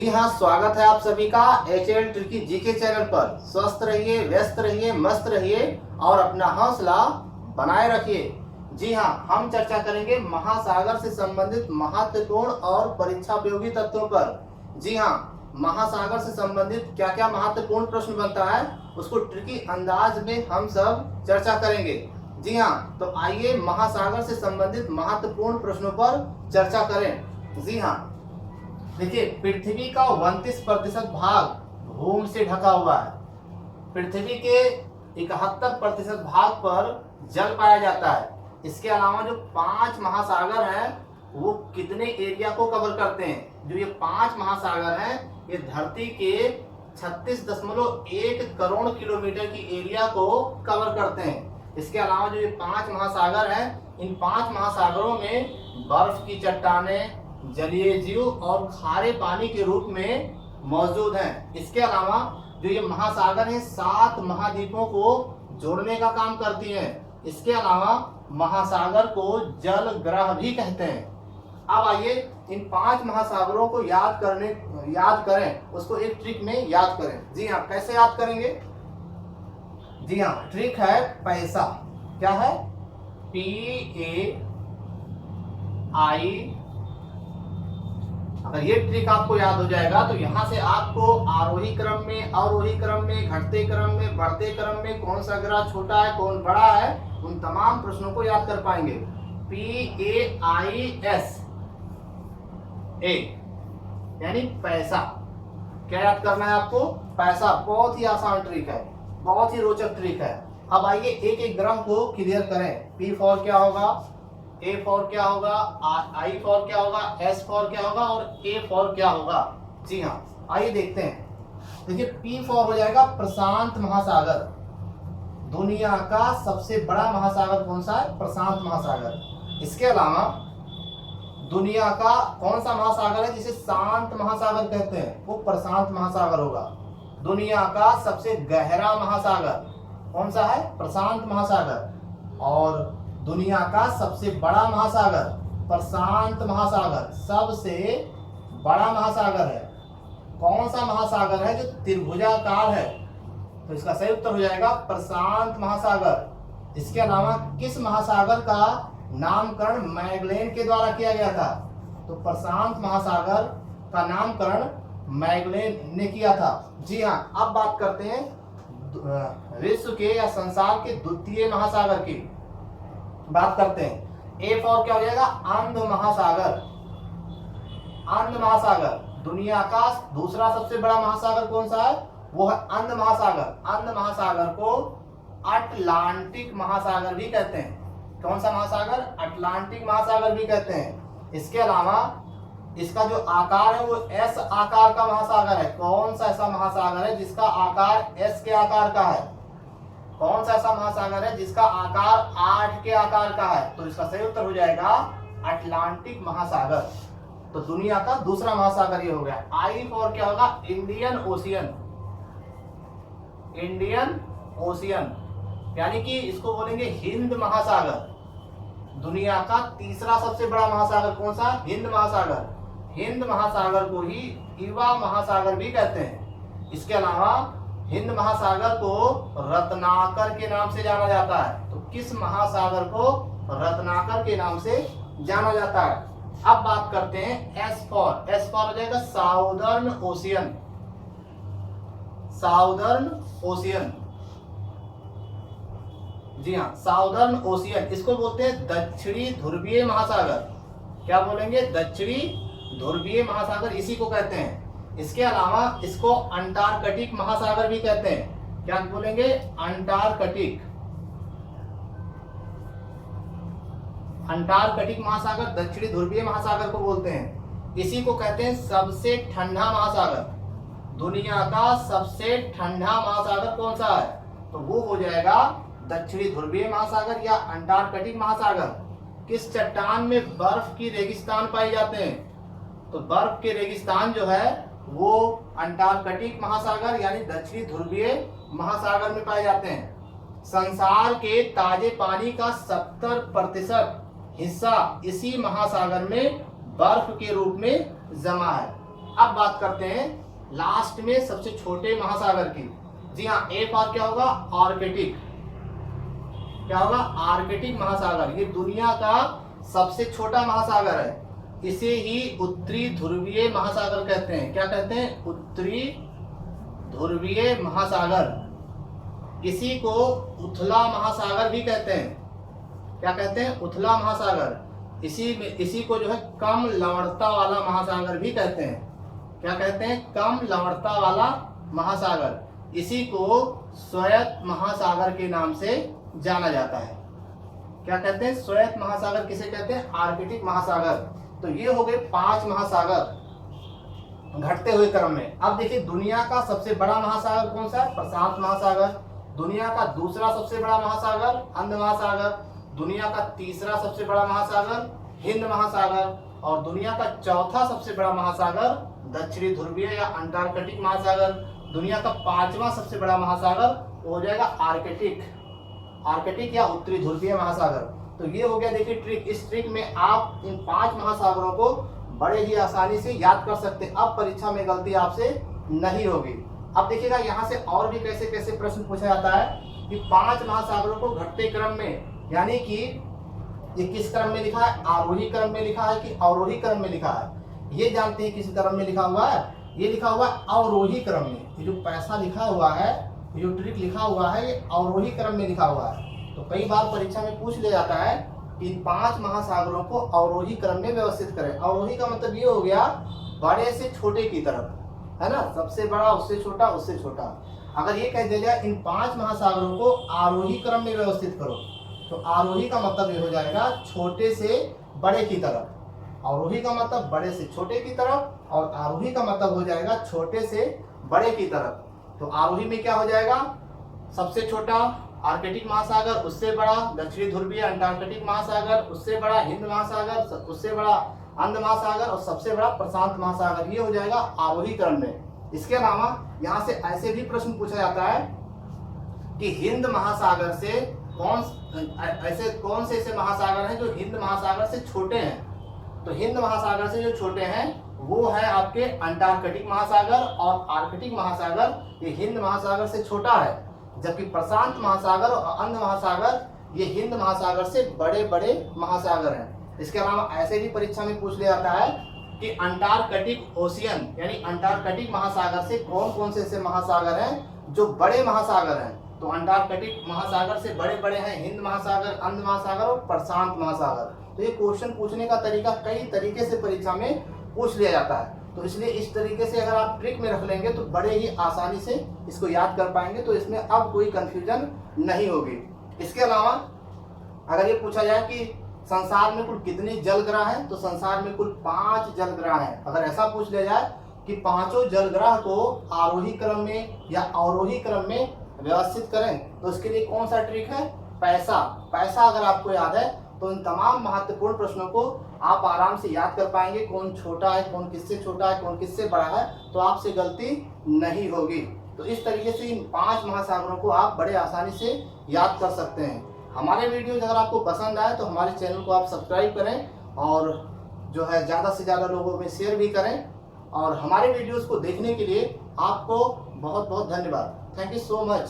जी हाँ, स्वागत है आप सभी का HL ट्रिकी जीके चैनल पर। स्वस्थ रहिए, व्यस्त रहिए, मस्त रहिए और अपना हौसला बनाए रखिए। जी हाँ, हम चर्चा करेंगे महासागर से संबंधित महत्वपूर्ण और परीक्षा उपयोगी तथ्यों पर। जी हाँ, महासागर से संबंधित क्या क्या महत्वपूर्ण प्रश्न बनता है उसको ट्रिकी अंदाज में हम सब चर्चा करेंगे। जी हाँ, तो आइए महासागर से संबंधित महत्वपूर्ण प्रश्नों पर चर्चा करें। जी हाँ, देखिए, पृथ्वी का 29% भाग भूमि से ढका हुआ है। पृथ्वी के 71% भाग पर जल पाया जाता है। इसके अलावा जो 5 महासागर हैं वो कितने एरिया को कवर करते हैं? जो ये 5 महासागर हैं ये धरती के 36.1 करोड़ किलोमीटर की एरिया को कवर करते हैं। इसके अलावा जो ये 5 महासागर हैं इन 5 महासागरों में बर्फ की चट्टानें, जलीय जीव और खारे पानी के रूप में मौजूद हैं। इसके अलावा जो ये महासागर हैं 7 महाद्वीपों को जोड़ने का काम करती हैं। इसके अलावा महासागर को जल ग्रह भी कहते हैं। अब आइए इन 5 महासागरों को याद करें, उसको एक ट्रिक में याद करें। जी हाँ, कैसे याद करेंगे? जी हाँ, ट्रिक है पैसा। क्या है? PAI। अगर ये ट्रिक आपको याद हो जाएगा तो यहाँ से आपको आरोही क्रम में, अवरोही क्रम में, घटते क्रम में, बढ़ते क्रम में कौन सा ग्रह छोटा है कौन बड़ा है उन तमाम प्रश्नों को याद कर पाएंगे। PAISA यानी पैसा। क्या याद करना है आपको? पैसा। बहुत ही आसान ट्रिक है, बहुत ही रोचक ट्रिक है। अब आइए एक एक ग्रह को क्लियर करें। P फॉर क्या होगा, A फॉर क्या होगा, I फॉर क्या होगा, S फॉर क्या होगा और A फॉर क्या होगा। जी हाँ, आइए देखते हैं। देखिए, P फॉर हो जाएगा प्रशांत महासागर। दुनिया का सबसे बड़ा महासागर कौन सा है? प्रशांत महासागर। इसके अलावा दुनिया का कौन सा महासागर है जिसे शांत महासागर कहते हैं? वो प्रशांत महासागर होगा। दुनिया का सबसे गहरा महासागर कौन सा है? प्रशांत महासागर। और दुनिया का सबसे बड़ा महासागर प्रशांत महासागर, सबसे बड़ा महासागर है। कौन सा महासागर है जो त्रिभुजाकार है? तो इसका सही उत्तर हो जाएगा प्रशांत महासागर। इसके अलावा किस महासागर का नामकरण मैगलेन के द्वारा किया गया था? तो प्रशांत महासागर का नामकरण मैगलेन ने किया था। जी हाँ, अब बात करते हैं विश्व के या संसार के द्वितीय महासागर की बात करते हैं। A फॉर क्या हो जाएगा? अंध महासागर। अंध महासागर। दुनिया का दूसरा सबसे बड़ा महासागर कौन सा है? वो है अंध महासागर। अंध महासागर को अटलांटिक महासागर भी कहते हैं। कौन सा महासागर? अटलांटिक महासागर भी कहते हैं। इसके अलावा इसका जो आकार है वो S आकार का महासागर है। कौन सा ऐसा महासागर है जिसका आकार S के आकार का है? कौन सा ऐसा महासागर है जिसका आकार 8 के आकार का है? तो इसका सही उत्तर हो जाएगा अटलांटिक महासागर। तो दुनिया का दूसरा महासागर ये हो गया। I फॉर क्या होगा? Indian ocean. इंडियन ओशियन यानी कि इसको बोलेंगे हिंद महासागर। दुनिया का तीसरा सबसे बड़ा महासागर कौन सा? हिंद महासागर। हिंद महासागर को ही ईवा महासागर भी कहते हैं। इसके अलावा हिंद महासागर को रत्नाकर के नाम से जाना जाता है। तो किस महासागर को रत्नाकर के नाम से जाना जाता है? अब बात करते हैं S फॉर। S फॉर हो जाएगा साउदर्न ओशियन। Southern ocean. जी हाँ, साउदर्न ओशियन। इसको बोलते हैं दक्षिणी ध्रुवीय महासागर। क्या बोलेंगे? दक्षिणी ध्रुवीय महासागर इसी को कहते हैं। इसके अलावा इसको अंटार्कटिक महासागर भी कहते हैं। क्या बोलेंगे? अंटार्कटिक। अंटार्कटिक महासागर दक्षिणी ध्रुवीय महासागर को बोलते हैं। इसी को कहते हैं सबसे ठंडा महासागर। दुनिया का सबसे ठंडा महासागर कौन सा है? तो वो हो जाएगा दक्षिणी ध्रुवीय महासागर या अंटार्कटिक महासागर। किस चट्टान में बर्फ की रेगिस्तान पाए जाते हैं? तो बर्फ के रेगिस्तान जो है वो अंटार्कटिक महासागर यानी दक्षिणी ध्रुवीय महासागर में पाए जाते हैं। संसार के ताजे पानी का 70% हिस्सा इसी महासागर में बर्फ के रूप में जमा है। अब बात करते हैं लास्ट में सबसे छोटे महासागर की। जी हाँ, ए फॉर क्या होगा, आर्कटिक। क्या होगा, आर्कटिक महासागर। ये दुनिया का सबसे छोटा महासागर है। इसे ही उत्तरी ध्रुवीय महासागर कहते हैं। क्या कहते हैं, उत्तरी ध्रुवीय महासागर। इसी को उथला महासागर भी कहते हैं। क्या कहते हैं, उथला महासागर। इसी को जो है कम लवणता वाला महासागर भी कहते हैं। क्या कहते हैं, कम लवणता वाला महासागर। इसी को श्वेत महासागर के नाम से जाना जाता है। क्या कहते हैं, श्वेत महासागर किसे कहते हैं, आर्कटिक महासागर। तो ये हो गए 5 महासागर घटते हुए क्रम में। अब देखिए दुनिया का सबसे बड़ा महासागर कौन सा है, प्रशांत महासागर। दुनिया का दूसरा सबसे बड़ा महासागर अंध महासागर। दुनिया का तीसरा सबसे बड़ा महासागर हिंद महासागर। और दुनिया का चौथा सबसे बड़ा महासागर दक्षिणी ध्रुवीय या अंटार्कटिक महासागर। दुनिया का 5वां सबसे बड़ा महासागर हो जाएगा आर्कटिक या उत्तरी ध्रुवीय महासागर। तो ये हो गया देखिए ट्रिक। इस ट्रिक में आप इन 5 महासागरों को बड़े ही आसानी से याद कर सकते हैं। अब परीक्षा में गलती आपसे नहीं होगी। अब देखिएगा यहाँ से और भी कैसे कैसे प्रश्न पूछा जाता है कि 5 महासागरों को घटते क्रम में, यानी कि ये किस क्रम में लिखा है, आरोही क्रम में लिखा है कि अवरोही क्रम में लिखा है। ये जानते हैं किस क्रम में लिखा हुआ है, ये लिखा हुआ है अवरोही क्रम में। ये जो पैसा लिखा हुआ है, ये जो ट्रिक लिखा हुआ है, ये अवरोही क्रम में लिखा हुआ है। तो कई बार परीक्षा में पूछ लिया जाता है कि इन 5 महासागरों को अवरोही क्रम में व्यवस्थित करें। अवरोही का मतलब ये हो गया बड़े से छोटे की तरफ, है ना, सबसे बड़ा उससे छोटा उससे छोटा। अगर ये कह दिया जाए इन 5 महासागरों को आरोही क्रम में व्यवस्थित करो, तो आरोही का मतलब ये हो जाएगा छोटे से बड़े की तरफ। अवरोही का मतलब बड़े से छोटे की तरफ और आरोही का मतलब हो जाएगा छोटे से बड़े की तरफ। तो आरोही में क्या हो जाएगा, सबसे छोटा आर्कटिक महासागर, उससे बड़ा दक्षिणी ध्रुवीय अंटार्कटिक महासागर, उससे बड़ा हिंद महासागर, उससे बड़ा अंध महासागर और सबसे बड़ा प्रशांत महासागर। ये हो जाएगा आरोही क्रम में। इसके अलावा यहाँ से ऐसे भी प्रश्न पूछा जाता है कि हिंद महासागर से कौन से ऐसे महासागर हैं जो हिंद महासागर से छोटे हैं। तो हिंद महासागर से जो छोटे हैं वो है आपके अंटार्कटिक महासागर और आर्कटिक महासागर। ये हिंद महासागर से छोटा है, जबकि प्रशांत महासागर और अंध महासागर ये हिंद महासागर से बड़े बड़े महासागर हैं। इसके अलावा ऐसे भी परीक्षा में पूछ लिया जाता है कि अंटार्कटिक ओशियन यानी अंटार्कटिक महासागर से कौन कौन से ऐसे महासागर हैं जो बड़े महासागर हैं। तो अंटार्कटिक महासागर से बड़े बड़े हैं हिंद महासागर, अंध महासागर और प्रशांत महासागर। तो ये क्वेश्चन पूछने का तरीका कई तरीके से परीक्षा में पूछ लिया जाता है। तो इसलिए इस तरीके से अगर आप ट्रिक में रख लेंगे तो बड़े ही आसानी से इसको याद कर पाएंगे। तो इसमें अब कोई कंफ्यूजन नहीं होगी। इसके अलावा अगर ये पूछा जाए कि संसार में कुल कितने जल ग्रह हैं, तो संसार में कुल 5 जल ग्रह हैं। अगर ऐसा पूछ लिया जाए कि 5 जल ग्रह को आरोही क्रम में या अवरोही क्रम में व्यवस्थित करें, तो इसके लिए कौन सा ट्रिक है, पैसा अगर आपको याद है तो इन तमाम महत्वपूर्ण प्रश्नों को आप आराम से याद कर पाएंगे। कौन छोटा है, कौन किससे छोटा है, कौन किससे बड़ा है, तो आपसे गलती नहीं होगी। तो इस तरीके से इन 5 महासागरों को आप बड़े आसानी से याद कर सकते हैं। हमारे वीडियोज अगर आपको पसंद आए तो हमारे चैनल को आप सब्सक्राइब करें और जो है ज़्यादा से ज़्यादा लोगों में शेयर भी करें। और हमारे वीडियोज़ को देखने के लिए आपको बहुत बहुत धन्यवाद। Thank you so much.